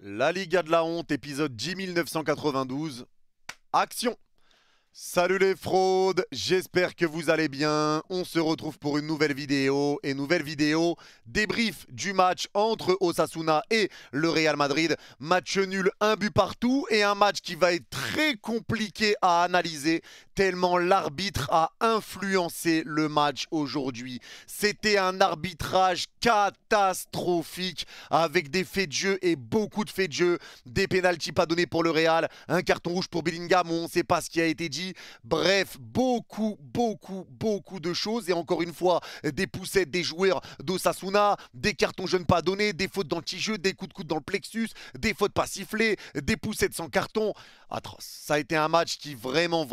La Liga de la honte, épisode 10992. Action! Salut les fraudes, j'espère que vous allez bien. On se retrouve pour une nouvelle vidéo. Débrief du match entre Osasuna et le Real Madrid. Match nul, un but partout et un match qui va être très compliqué à analyser tellement l'arbitre a influencé le match aujourd'hui. C'était un arbitrage catastrophique avec des faits de jeu et beaucoup de faits de jeu. Des pénaltys pas donnés pour le Real, un carton rouge pour Bellingham où on ne sait pas ce qui a été dit. Bref, beaucoup de choses. Et encore une fois, des poussettes des joueurs d'Osasuna, des cartons jaunes pas donnés, des fautes d'anti-jeu, des coups de coude dans le plexus, des fautes pas sifflées, des poussettes sans carton. Atroce. Ça a été un match qui vraiment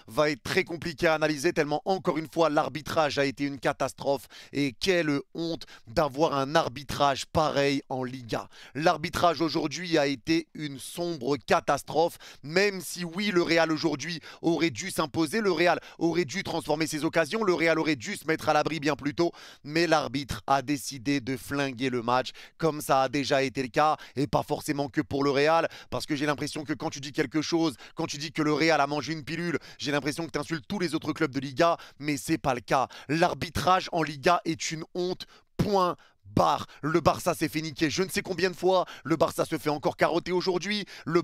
va être très compliqué à analyser tellement encore une fois l'arbitrage a été une catastrophe. Et quelle honte d'avoir un arbitrage pareil en Liga. L'arbitrage aujourd'hui a été une sombre catastrophe, même si oui, le Real aujourd'hui aurait dû s'imposer, le Real aurait dû transformer ses occasions, le Real aurait dû se mettre à l'abri bien plus tôt, mais l'arbitre a décidé de flinguer le match comme ça a déjà été le cas, et pas forcément que pour le Real, parce que j'ai l'impression que quand tu dis quelque chose, quand tu dis que le Real a mangé une pilule, j'ai l'impression que tu insultes tous les autres clubs de Liga, mais c'est pas le cas. L'arbitrage en Liga est une honte, point barre. Le Barça s'est fait niquer je ne sais combien de fois. Le Barça se fait encore carotter aujourd'hui. Le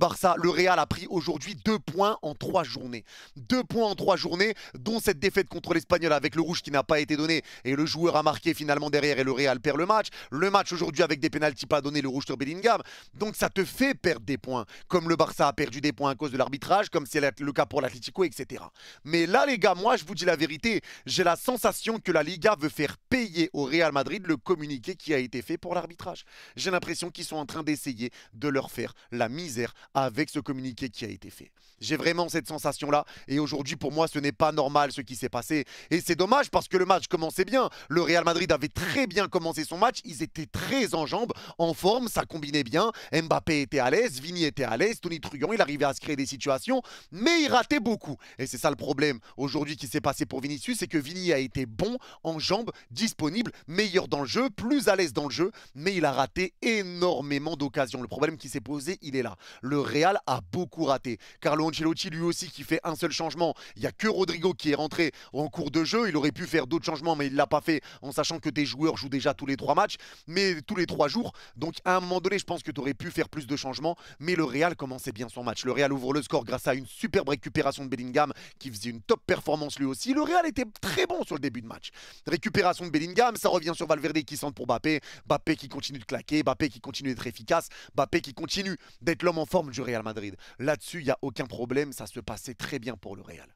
Real a pris aujourd'hui 2 points en 3 journées. 2 points en 3 journées, dont cette défaite contre l'Espagnol avec le rouge qui n'a pas été donné. Et le joueur a marqué finalement derrière et le Real perd le match. Le match aujourd'hui avec des pénaltys pas donnés, le rouge sur Bellingham. Donc ça te fait perdre des points. Comme le Barça a perdu des points à cause de l'arbitrage, comme c'est le cas pour l'Atlético, etc. Mais là les gars, moi je vous dis la vérité, j'ai la sensation que la Liga veut faire payer au Real Madrid le communiqué qui a été fait pour l'arbitrage. J'ai l'impression qu'ils sont en train d'essayer de leur faire la misère avec ce communiqué qui a été fait. J'ai vraiment cette sensation-là. Et aujourd'hui, pour moi, ce n'est pas normal ce qui s'est passé. Et c'est dommage parce que le match commençait bien. Le Real Madrid avait très bien commencé son match. Ils étaient très en jambes, en forme, ça combinait bien. Mbappé était à l'aise, Vini était à l'aise, Toni Truant, il arrivait à se créer des situations, mais il ratait beaucoup. Et c'est ça le problème aujourd'hui qui s'est passé pour Vinicius, c'est que Vini a été bon, en jambes, disponible, meilleur dans le jeu, plus à l'aise dans le jeu, mais il a raté énormément d'occasions. Le problème qui s'est posé, il est là. Le Real a beaucoup raté. Carlo Ancelotti, lui aussi, qui fait un seul changement. Il n'y a que Rodrigo qui est rentré en cours de jeu. Il aurait pu faire d'autres changements, mais il ne l'a pas fait en sachant que des joueurs jouent déjà tous les 3 matchs, mais tous les 3 jours. Donc, à un moment donné, je pense que tu aurais pu faire plus de changements, mais le Real commençait bien son match. Le Real ouvre le score grâce à une superbe récupération de Bellingham qui faisait une top performance lui aussi. Le Real était très bon sur le début de match. Récupération de Bellingham, ça revient sur Valverde qui centre pour Mbappé. Mbappé qui continue de claquer, Mbappé qui continue d'être efficace, Mbappé qui continue d'être l'homme en forme du Real Madrid. Là-dessus, il n'y a aucun problème, ça se passait très bien pour le Real.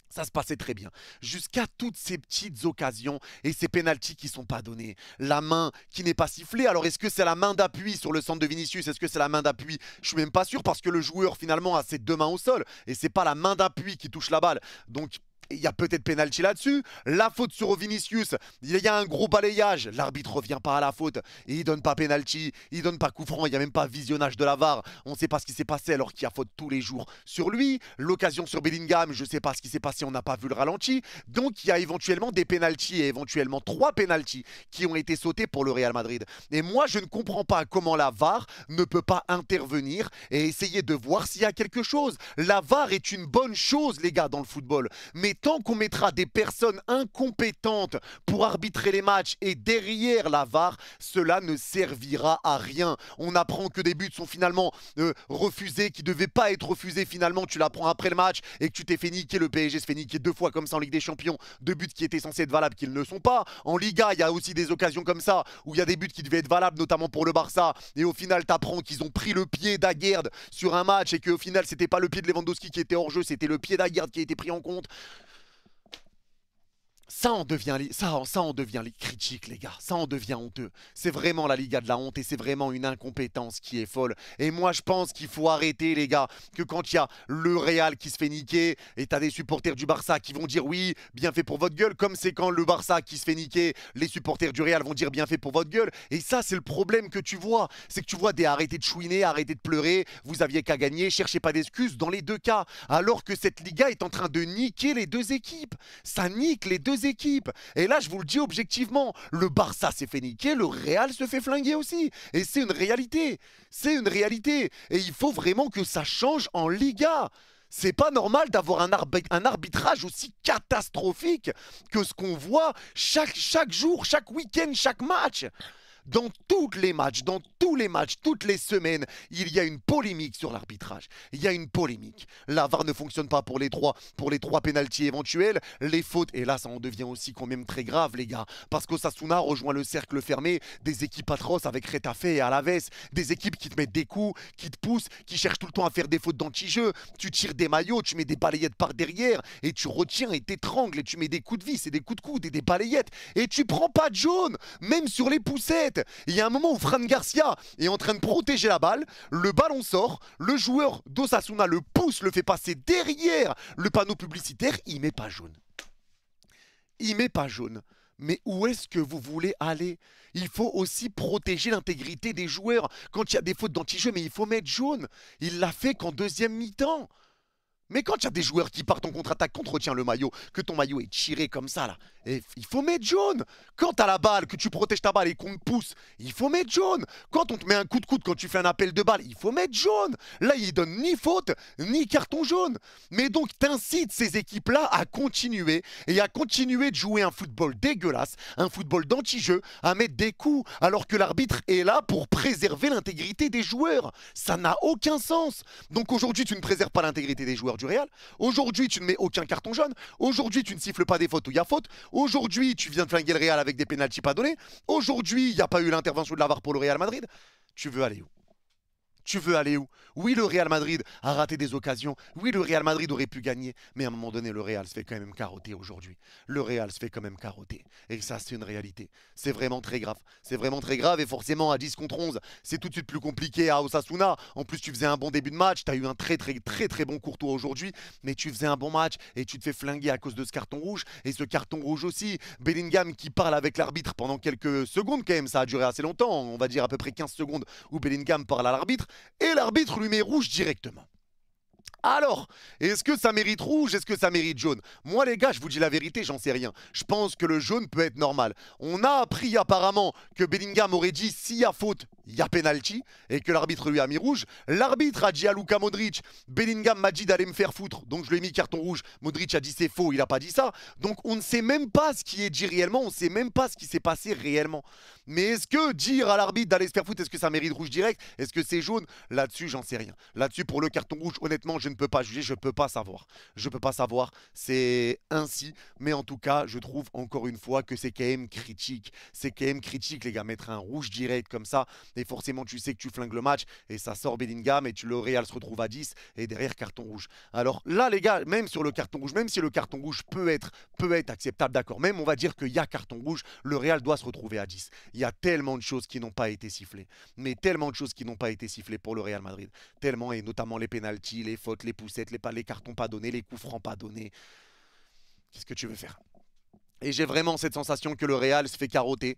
Ça se passait très bien. Jusqu'à toutes ces petites occasions et ces pénaltys qui ne sont pas donnés. La main qui n'est pas sifflée. Alors est-ce que c'est la main d'appui sur le centre de Vinicius? Est-ce que c'est la main d'appui? Je suis même pas sûr parce que le joueur finalement a ses 2 mains au sol. Et c'est pas la main d'appui qui touche la balle. Donc il y a peut-être pénalty là-dessus. La faute sur Vinicius, il y a un gros balayage. L'arbitre revient pas à la faute. Et il donne pas pénalty, il donne pas coup franc, il n'y a même pas visionnage de la VAR. On ne sait pas ce qui s'est passé alors qu'il y a faute tous les jours sur lui. L'occasion sur Bellingham, je ne sais pas ce qui s'est passé, on n'a pas vu le ralenti. Donc il y a éventuellement des pénaltys et éventuellement 3 pénaltys qui ont été sautés pour le Real Madrid. Et moi, je ne comprends pas comment la VAR ne peut pas intervenir et essayer de voir s'il y a quelque chose. La VAR est une bonne chose, les gars, dans le football. Mais tant qu'on mettra des personnes incompétentes pour arbitrer les matchs et derrière la VAR, cela ne servira à rien. On apprend que des buts sont finalement refusés, qui ne devaient pas être refusés finalement. Tu l'apprends après le match et que tu t'es fait niquer. Le PSG se fait niquer 2 fois comme ça en Ligue des Champions. 2 buts qui étaient censés être valables qui ne le sont pas. En Liga, il y a aussi des occasions comme ça où il y a des buts qui devaient être valables, notamment pour le Barça. Et au final, tu apprends qu'ils ont pris le pied d'Aguerd sur un match et qu'au final, c'était pas le pied de Lewandowski qui était hors jeu, c'était le pied d'Aguerd qui a été pris en compte. Ça en devient les critiques, les gars. Ça en devient honteux. C'est vraiment la Liga de la honte et c'est vraiment une incompétence qui est folle. Et moi, je pense qu'il faut arrêter, les gars, que quand il y a le Real qui se fait niquer et t'as des supporters du Barça qui vont dire oui, bien fait pour votre gueule, comme c'est quand le Barça qui se fait niquer, les supporters du Real vont dire bien fait pour votre gueule. Et ça, c'est le problème que tu vois. C'est que tu vois arrêtez de chouiner, arrêtez de pleurer, vous aviez qu'à gagner, cherchez pas d'excuses dans les 2 cas. Alors que cette Liga est en train de niquer les 2 équipes. Ça nique les 2 deux équipes. Et là, je vous le dis objectivement, le Barça s'est fait niquer, le Real se fait flinguer aussi. Et c'est une réalité. C'est une réalité. Et il faut vraiment que ça change en Liga. C'est pas normal d'avoir un arbitrage aussi catastrophique que ce qu'on voit chaque jour, chaque week-end, chaque match. Dans tous les matchs, toutes les semaines, il y a une polémique sur l'arbitrage. Il y a une polémique. La VAR ne fonctionne pas pour les trois pénaltys éventuels. Les fautes, et là ça en devient aussi quand même très grave les gars. Parce qu'Osasuna rejoint le cercle fermé des équipes atroces avec Retafe et Alaves. Des équipes qui te mettent des coups, qui te poussent, qui cherchent tout le temps à faire des fautes d'anti-jeu. Tu tires des maillots, tu mets des balayettes par derrière et tu retiens et t'étrangles et tu mets des coups de vis et des coups de coude et des balayettes. Et tu prends pas de jaune, même sur les poussettes. Il y a un moment où Fran Garcia est en train de protéger la balle, le ballon sort, le joueur d'Osasuna le pousse, le fait passer derrière le panneau publicitaire, il met pas jaune. Il met pas jaune. Mais où est-ce que vous voulez aller? Il faut aussi protéger l'intégrité des joueurs. Quand il y a des fautes d'anti-jeu, mais il faut mettre jaune. Il l'a fait qu'en deuxième mi-temps. Mais quand il y a des joueurs qui partent en contre-attaque, qu'on te retient le maillot, que ton maillot est tiré comme ça là, et il faut mettre jaune. Quand t'as la balle, que tu protèges ta balle et qu'on te pousse, il faut mettre jaune. Quand on te met un coup de coude, quand tu fais un appel de balle, il faut mettre jaune. Là, il donne ni faute, ni carton jaune. Mais donc, t'incites ces équipes-là à continuer et à continuer de jouer un football dégueulasse, un football d'anti-jeu, à mettre des coups, alors que l'arbitre est là pour préserver l'intégrité des joueurs. Ça n'a aucun sens. Donc aujourd'hui, tu ne préserves pas l'intégrité des joueurs du Real. Aujourd'hui, tu ne mets aucun carton jaune. Aujourd'hui, tu ne siffles pas des fautes où il y a faute. Aujourd'hui, tu viens de flinguer le Real avec des pénaltys pas donnés. Aujourd'hui, il n'y a pas eu l'intervention de la VAR pour le Real Madrid. Tu veux aller où? Tu veux aller où? Oui, le Real Madrid a raté des occasions. Oui, le Real Madrid aurait pu gagner. Mais à un moment donné, le Real se fait quand même carotter aujourd'hui. Le Real se fait quand même carotter. Et ça, c'est une réalité. C'est vraiment très grave. C'est vraiment très grave. Et forcément, à 10 contre 11, c'est tout de suite plus compliqué à Osasuna. En plus, tu faisais un bon début de match. Tu as eu un très bon Courtois aujourd'hui. Mais tu faisais un bon match et tu te fais flinguer à cause de ce carton rouge. Et ce carton rouge aussi. Bellingham qui parle avec l'arbitre pendant quelques secondes quand même. Ça a duré assez longtemps. On va dire à peu près 15 secondes où Bellingham parle à l'arbitre. Et l'arbitre lui met rouge directement. Alors, est-ce que ça mérite rouge? Est-ce que ça mérite jaune? Moi les gars, je vous dis la vérité, j'en sais rien. Je pense que le jaune peut être normal. On a appris apparemment que Bellingham aurait dit s'il y a faute, il y a penalty, et que l'arbitre lui a mis rouge. L'arbitre a dit à Luka Modric, Bellingham m'a dit d'aller me faire foutre, donc je lui ai mis carton rouge. Modric a dit c'est faux, il n'a pas dit ça. Donc on ne sait même pas ce qui est dit réellement, on ne sait même pas ce qui s'est passé réellement. Mais est-ce que dire à l'arbitre d'aller se faire foutre, est-ce que ça mérite rouge direct? Est-ce que c'est jaune? Là-dessus, j'en sais rien. Là-dessus, pour le carton rouge, honnêtement, je ne peux pas juger, je ne peux pas savoir. Je ne peux pas savoir, c'est ainsi. Mais en tout cas, je trouve encore une fois que c'est quand même critique. C'est quand même critique, les gars, mettre un rouge direct comme ça. Et forcément, tu sais que tu flingues le match et ça sort Bellingham et le Real se retrouve à 10 et derrière carton rouge. Alors là, les gars, même sur le carton rouge, même si le carton rouge peut être acceptable, d'accord, même on va dire qu'il y a carton rouge, le Real doit se retrouver à 10. Il y a tellement de choses qui n'ont pas été sifflées. Mais tellement de choses qui n'ont pas été sifflées pour le Real Madrid. Tellement, et notamment les pénaltys, les fautes, les poussettes, les cartons pas donnés, les coups francs pas donnés. Qu'est-ce que tu veux faire? Et j'ai vraiment cette sensation que le Real se fait carotter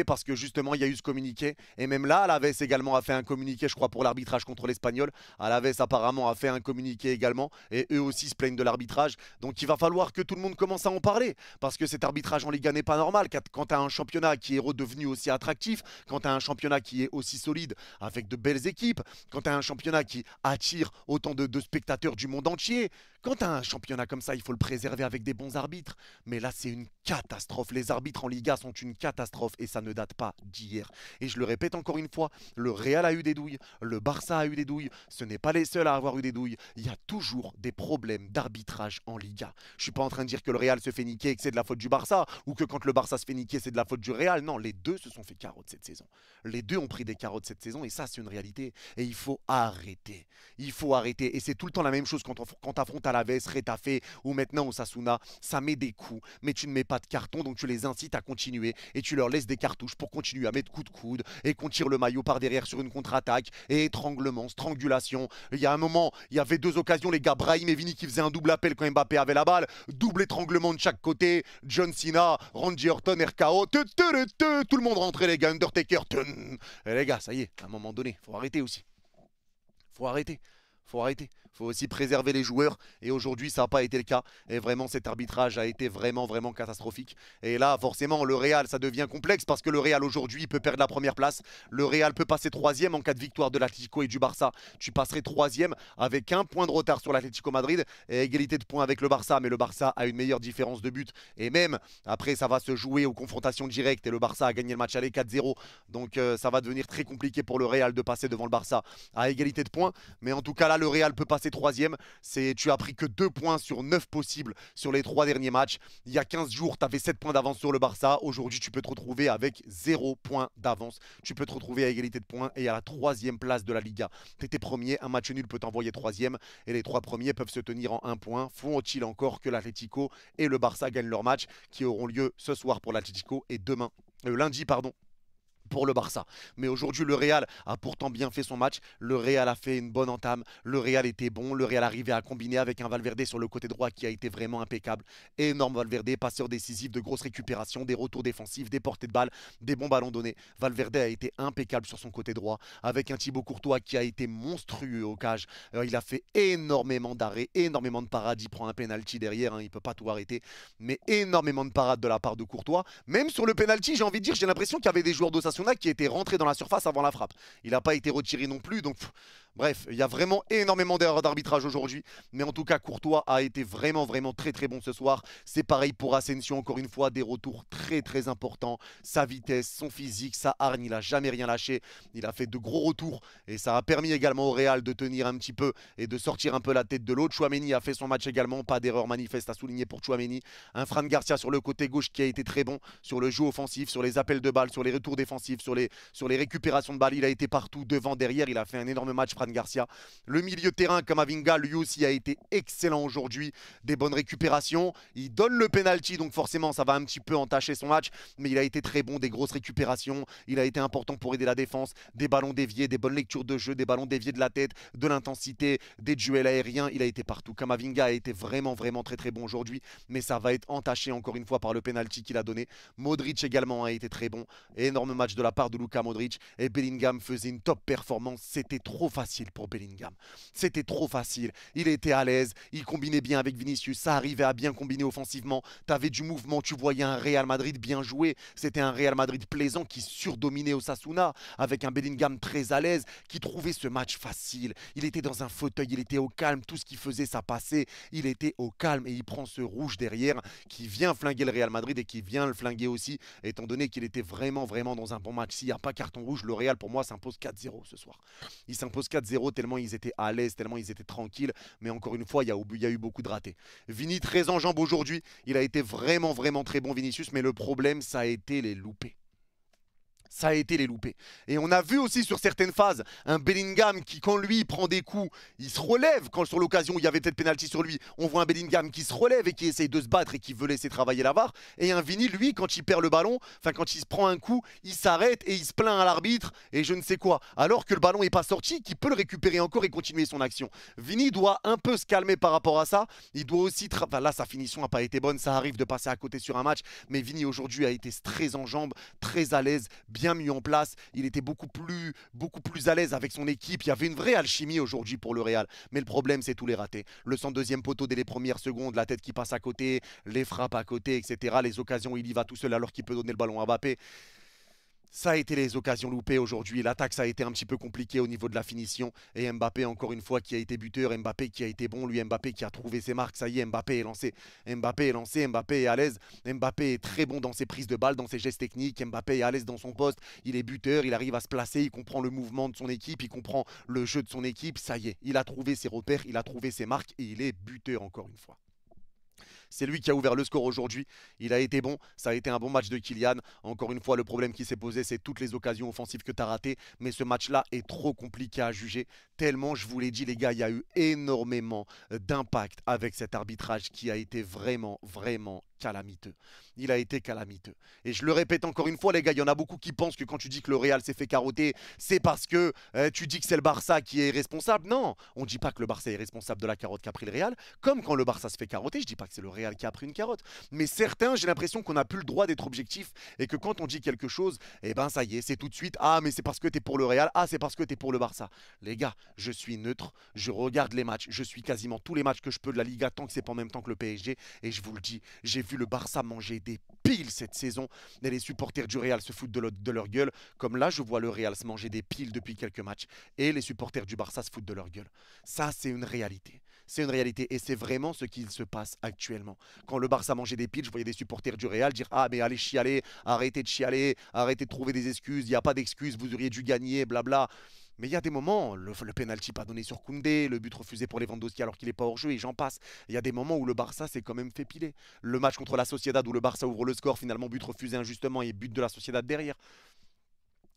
parce que justement il y a eu ce communiqué. Et même là, Alaves également a fait un communiqué, je crois, pour l'arbitrage contre l'Espagnol. Alaves apparemment a fait un communiqué également. Et eux aussi se plaignent de l'arbitrage. Donc il va falloir que tout le monde commence à en parler. Parce que cet arbitrage en Liga n'est pas normal. Quand tu as un championnat qui est redevenu aussi attractif, quand tu as un championnat qui est aussi solide, avec de belles équipes, quand tu as un championnat qui attire autant de spectateurs du monde entier, quand tu as un championnat comme ça, il faut le préserver avec des bons arbitres. Mais là, c'est une catastrophe. Les arbitres en Liga sont une catastrophe et ça ne date pas d'hier. Et je le répète encore une fois, le Real a eu des douilles, le Barça a eu des douilles. Ce n'est pas les seuls à avoir eu des douilles. Il y a toujours des problèmes d'arbitrage en Liga. Je ne suis pas en train de dire que le Real se fait niquer et que c'est de la faute du Barça ou que quand le Barça se fait niquer, c'est de la faute du Real. Non, les deux se sont fait carottes cette saison. Les deux ont pris des carottes cette saison et ça, c'est une réalité. Et il faut arrêter. Il faut arrêter. Et c'est tout le temps la même chose quand tu affrontes Alaves, Retafe ou maintenant Osasuna. Ça met des coups, mais tu ne mets pas de carton, donc tu les incites à continuer et tu leur laisses des cartouches pour continuer à mettre coup de coude et qu'on tire le maillot par derrière sur une contre-attaque et étranglement, strangulation. Il y a un moment, il y avait deux occasions, les gars, Brahim et Vini qui faisaient un double appel quand Mbappé avait la balle, double étranglement de chaque côté, John Cena, Randy Orton, RKO, tout le monde rentrait les gars, Undertaker, et les gars, ça y est, à un moment donné, faut arrêter aussi. Faut arrêter. Faut arrêter. Faut aussi préserver les joueurs. Et aujourd'hui, ça n'a pas été le cas. Et vraiment, cet arbitrage a été vraiment, vraiment catastrophique. Et là, forcément, le Real, ça devient complexe parce que le Real, aujourd'hui, peut perdre la première place. Le Real peut passer troisième en cas de victoire de l'Atlético et du Barça. Tu passerais troisième avec un point de retard sur l'Atlético Madrid et égalité de points avec le Barça. Mais le Barça a une meilleure différence de but. Et même, après, ça va se jouer aux confrontations directes. Et le Barça a gagné le match aller 4-0. Donc, ça va devenir très compliqué pour le Real de passer devant le Barça à égalité de points. Mais en tout cas, là, le Real peut passer troisième. Tu as pris que 2 points sur 9 possibles sur les 3 derniers matchs. Il y a 15 jours, tu avais 7 points d'avance sur le Barça. Aujourd'hui, tu peux te retrouver avec 0 points d'avance. Tu peux te retrouver à égalité de points et à la 3e place de la Liga. Tu étais premier, un match nul peut t'envoyer 3e et les 3 premiers peuvent se tenir en 1 point. Faut-il encore que l'Atlético et le Barça gagnent leur match qui auront lieu ce soir pour l'Atlético et lundi, pour le Barça. Mais aujourd'hui, le Real a pourtant bien fait son match. Le Real a fait une bonne entame. Le Real était bon. Le Real arrivait à combiner avec un Valverde sur le côté droit qui a été vraiment impeccable. Énorme Valverde, passeur décisif, de grosses récupérations, des retours défensifs, des portées de balles, des bons ballons donnés. Valverde a été impeccable sur son côté droit avec un Thibaut Courtois qui a été monstrueux au cage. Il a fait énormément d'arrêts, énormément de parades. Il prend un penalty derrière, hein, il ne peut pas tout arrêter. Mais énormément de parades de la part de Courtois. Même sur le penalty, j'ai envie de dire, j'ai l'impression qu'il y avait des joueurs d'Osasuna qui était rentré dans la surface avant la frappe. Il n'a pas été retiré non plus, donc bref, il y a vraiment énormément d'erreurs d'arbitrage aujourd'hui. Mais en tout cas, Courtois a été vraiment, vraiment très, très bon ce soir. C'est pareil pour Asensio, encore une fois, des retours très, très importants. Sa vitesse, son physique, sa hargne, il n'a jamais rien lâché. Il a fait de gros retours et ça a permis également au Real de tenir un petit peu et de sortir un peu la tête de l'autre. Chouameni a fait son match également, pas d'erreur manifeste à souligner pour Chouameni. Un Fran Garcia sur le côté gauche qui a été très bon sur le jeu offensif, sur les appels de balles, sur les retours défensifs, sur les récupérations de balles. Il a été partout, devant, derrière. Il a fait un énorme match, Fran Garcia. Le milieu de terrain, Camavinga, lui aussi a été excellent aujourd'hui. Des bonnes récupérations. Il donne le penalty, donc forcément, ça va un petit peu entacher son match. Mais il a été très bon, des grosses récupérations. Il a été important pour aider la défense. Des ballons déviés, des bonnes lectures de jeu, des ballons déviés de la tête, de l'intensité, des duels aériens. Il a été partout. Camavinga a été vraiment, vraiment très, très bon aujourd'hui. Mais ça va être entaché encore une fois par le penalty qu'il a donné. Modric également a été très bon. Énorme match de la part de Luka Modric. Et Bellingham faisait une top performance. C'était trop facile pour Bellingham. C'était trop facile. Il était à l'aise. Il combinait bien avec Vinicius. Ça arrivait à bien combiner offensivement. Tu avais du mouvement. Tu voyais un Real Madrid bien joué. C'était un Real Madrid plaisant qui surdominait Osasuna avec un Bellingham très à l'aise qui trouvait ce match facile. Il était dans un fauteuil. Il était au calme. Tout ce qu'il faisait, ça passait. Il était au calme et il prend ce rouge derrière qui vient flinguer le Real Madrid et qui vient le flinguer aussi étant donné qu'il était vraiment, vraiment dans un bon match. S'il n'y a pas carton rouge, le Real pour moi s'impose 4-0 ce soir. Il s'impose 4-0 tellement ils étaient à l'aise, tellement ils étaient tranquilles. Mais encore une fois, il y a eu beaucoup de ratés. Vini très en jambes aujourd'hui. Il a été vraiment, vraiment très bon Vinicius. Mais le problème, ça a été les loupés. Ça a été les loupés. Et on a vu aussi sur certaines phases un Bellingham qui, quand lui prend des coups, il se relève. Quand sur l'occasion où il y avait peut-être pénalty sur lui, on voit un Bellingham qui se relève et qui essaye de se battre et qui veut laisser travailler la VAR. Et un Vini, lui, quand il perd le ballon, enfin quand il se prend un coup, il s'arrête et il se plaint à l'arbitre et je ne sais quoi. Alors que le ballon n'est pas sorti, qu'il peut le récupérer encore et continuer son action. Vini doit un peu se calmer par rapport à ça. Il doit aussi... Enfin, là, sa finition n'a pas été bonne. Ça arrive de passer à côté sur un match. Mais Vini, aujourd'hui, a été très en jambes, très à l'aise, bien mis en place. Il était beaucoup plus à l'aise avec son équipe. Il y avait une vraie alchimie aujourd'hui pour le Real. Mais le problème, c'est tous les ratés. Le centre deuxième poteau dès les premières secondes, la tête qui passe à côté, les frappes à côté, etc. Les occasions où il y va tout seul alors qu'il peut donner le ballon à Mbappé. Ça a été les occasions loupées aujourd'hui. L'attaque, ça a été un petit peu compliqué au niveau de la finition. Et Mbappé, encore une fois, qui a été buteur. Mbappé qui a été bon. Lui, Mbappé qui a trouvé ses marques. Ça y est, Mbappé est lancé. Mbappé est lancé. Mbappé est à l'aise. Mbappé est très bon dans ses prises de balles, dans ses gestes techniques. Mbappé est à l'aise dans son poste. Il est buteur. Il arrive à se placer. Il comprend le mouvement de son équipe. Il comprend le jeu de son équipe. Ça y est, il a trouvé ses repères. Il a trouvé ses marques. Et il est buteur, encore une fois. C'est lui qui a ouvert le score aujourd'hui. Il a été bon. Ça a été un bon match de Kylian. Encore une fois, le problème qui s'est posé, c'est toutes les occasions offensives que tu as ratées. Mais ce match-là est trop compliqué à juger. Tellement, je vous l'ai dit, les gars, il y a eu énormément d'impact avec cet arbitrage qui a été vraiment, vraiment calamiteux. Il a été calamiteux. Et je le répète encore une fois, les gars, il y en a beaucoup qui pensent que quand tu dis que le Real s'est fait carotter, c'est parce que tu dis que c'est le Barça qui est responsable. Non, on ne dit pas que le Barça est responsable de la carotte qu'a pris le Real. Comme quand le Barça se fait carotter, je ne dis pas que c'est le Real qui a pris une carotte. Mais certains, j'ai l'impression qu'on n'a plus le droit d'être objectif et que quand on dit quelque chose, eh ben ça y est, c'est tout de suite. Ah, mais c'est parce que tu es pour le Real. Ah, c'est parce que tu es pour le Barça. Les gars, je suis neutre. Je regarde les matchs. Je suis quasiment tous les matchs que je peux de la Liga tant que c'est pas en même temps que le PSG. Et je vous le dis, j'ai vu le Barça manger des piles cette saison. Et les supporters du Real se foutent de leur gueule. Comme là, je vois le Real se manger des piles depuis quelques matchs. Et les supporters du Barça se foutent de leur gueule. Ça, c'est une réalité. C'est une réalité et c'est vraiment ce qu'il se passe actuellement. Quand le Barça mangeait des piles, je voyais des supporters du Real dire « Ah, mais allez chialer, arrêtez de chialer, arrêtez de trouver des excuses, il n'y a pas d'excuses, vous auriez dû gagner, blabla. » Mais il y a des moments, le penalty pas donné sur Koundé, le but refusé pour Lewandowski alors qu'il n'est pas hors jeu et j'en passe. Il y a des moments où le Barça s'est quand même fait piler. Le match contre la Sociedad où le Barça ouvre le score, finalement but refusé injustement et but de la Sociedad derrière.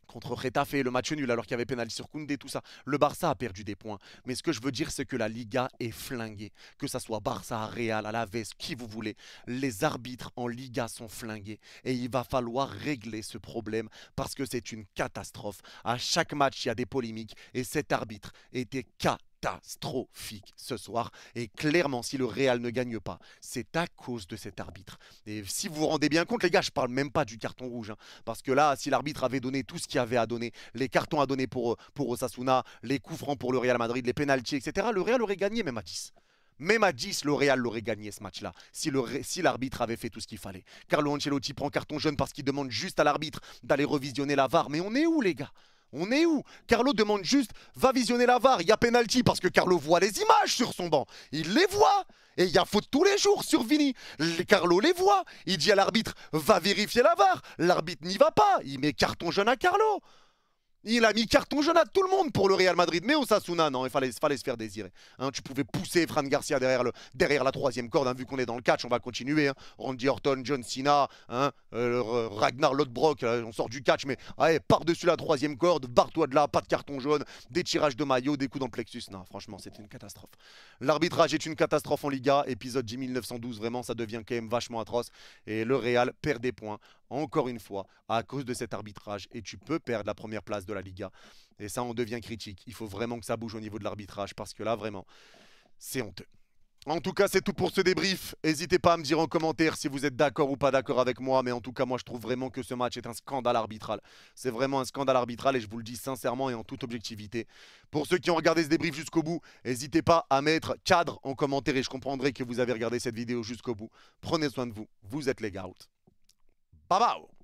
Contre Getafe, le match nul alors qu'il y avait pénalty sur Koundé, tout ça. Le Barça a perdu des points. Mais ce que je veux dire, c'est que la Liga est flinguée. Que ça soit Barça, Real, Alaves, qui vous voulez. Les arbitres en Liga sont flingués. Et il va falloir régler ce problème parce que c'est une catastrophe. À chaque match, il y a des polémiques. Et cet arbitre était catastrophique ce soir. Et clairement, si le Real ne gagne pas, c'est à cause de cet arbitre. Et si vous vous rendez bien compte, les gars, je parle même pas du carton rouge. Hein, parce que là, si l'arbitre avait donné tout ce qu'il avait à donner, les cartons à donner pour Osasuna, les coups francs pour le Real Madrid, les pénaltys, etc., le Real aurait gagné même à 10. Même à 10, le Real l'aurait gagné ce match-là, si l'arbitre avait fait tout ce qu'il fallait. Carlo Ancelotti prend carton jaune parce qu'il demande juste à l'arbitre d'aller revisionner la VAR. Mais on est où, les gars? On est où? Carlo demande juste, va visionner la VAR, il y a pénalty parce que Carlo voit les images sur son banc. Il les voit. Et il y a faute tous les jours sur Vini. Carlo les voit. Il dit à l'arbitre, va vérifier la VAR. L'arbitre n'y va pas. Il met carton jaune à Carlo. Il a mis carton jaune à tout le monde pour le Real Madrid. Mais Osasuna, non, il fallait se faire désirer. Hein, tu pouvais pousser Fran Garcia derrière la troisième corde. Hein, vu qu'on est dans le catch, on va continuer. Hein. Randy Orton, John Cena, hein, Ragnar Lodbrok, on sort du catch. Mais allez, par-dessus la troisième corde, barre-toi de là, pas de carton jaune, des tirages de maillot, des coups dans le plexus. Non, franchement, c'est une catastrophe. L'arbitrage est une catastrophe en Liga. Épisode 1912, vraiment, ça devient quand même vachement atroce. Et le Real perd des points, encore une fois, à cause de cet arbitrage. Et tu peux perdre la première place de la Liga. Et ça, on devient critique. Il faut vraiment que ça bouge au niveau de l'arbitrage parce que là, vraiment, c'est honteux. En tout cas, c'est tout pour ce débrief. N'hésitez pas à me dire en commentaire si vous êtes d'accord ou pas d'accord avec moi. Mais en tout cas, moi, je trouve vraiment que ce match est un scandale arbitral. C'est vraiment un scandale arbitral et je vous le dis sincèrement et en toute objectivité. Pour ceux qui ont regardé ce débrief jusqu'au bout, n'hésitez pas à mettre cadre en commentaire et je comprendrai que vous avez regardé cette vidéo jusqu'au bout. Prenez soin de vous. Vous êtes les gars out. Bye bye.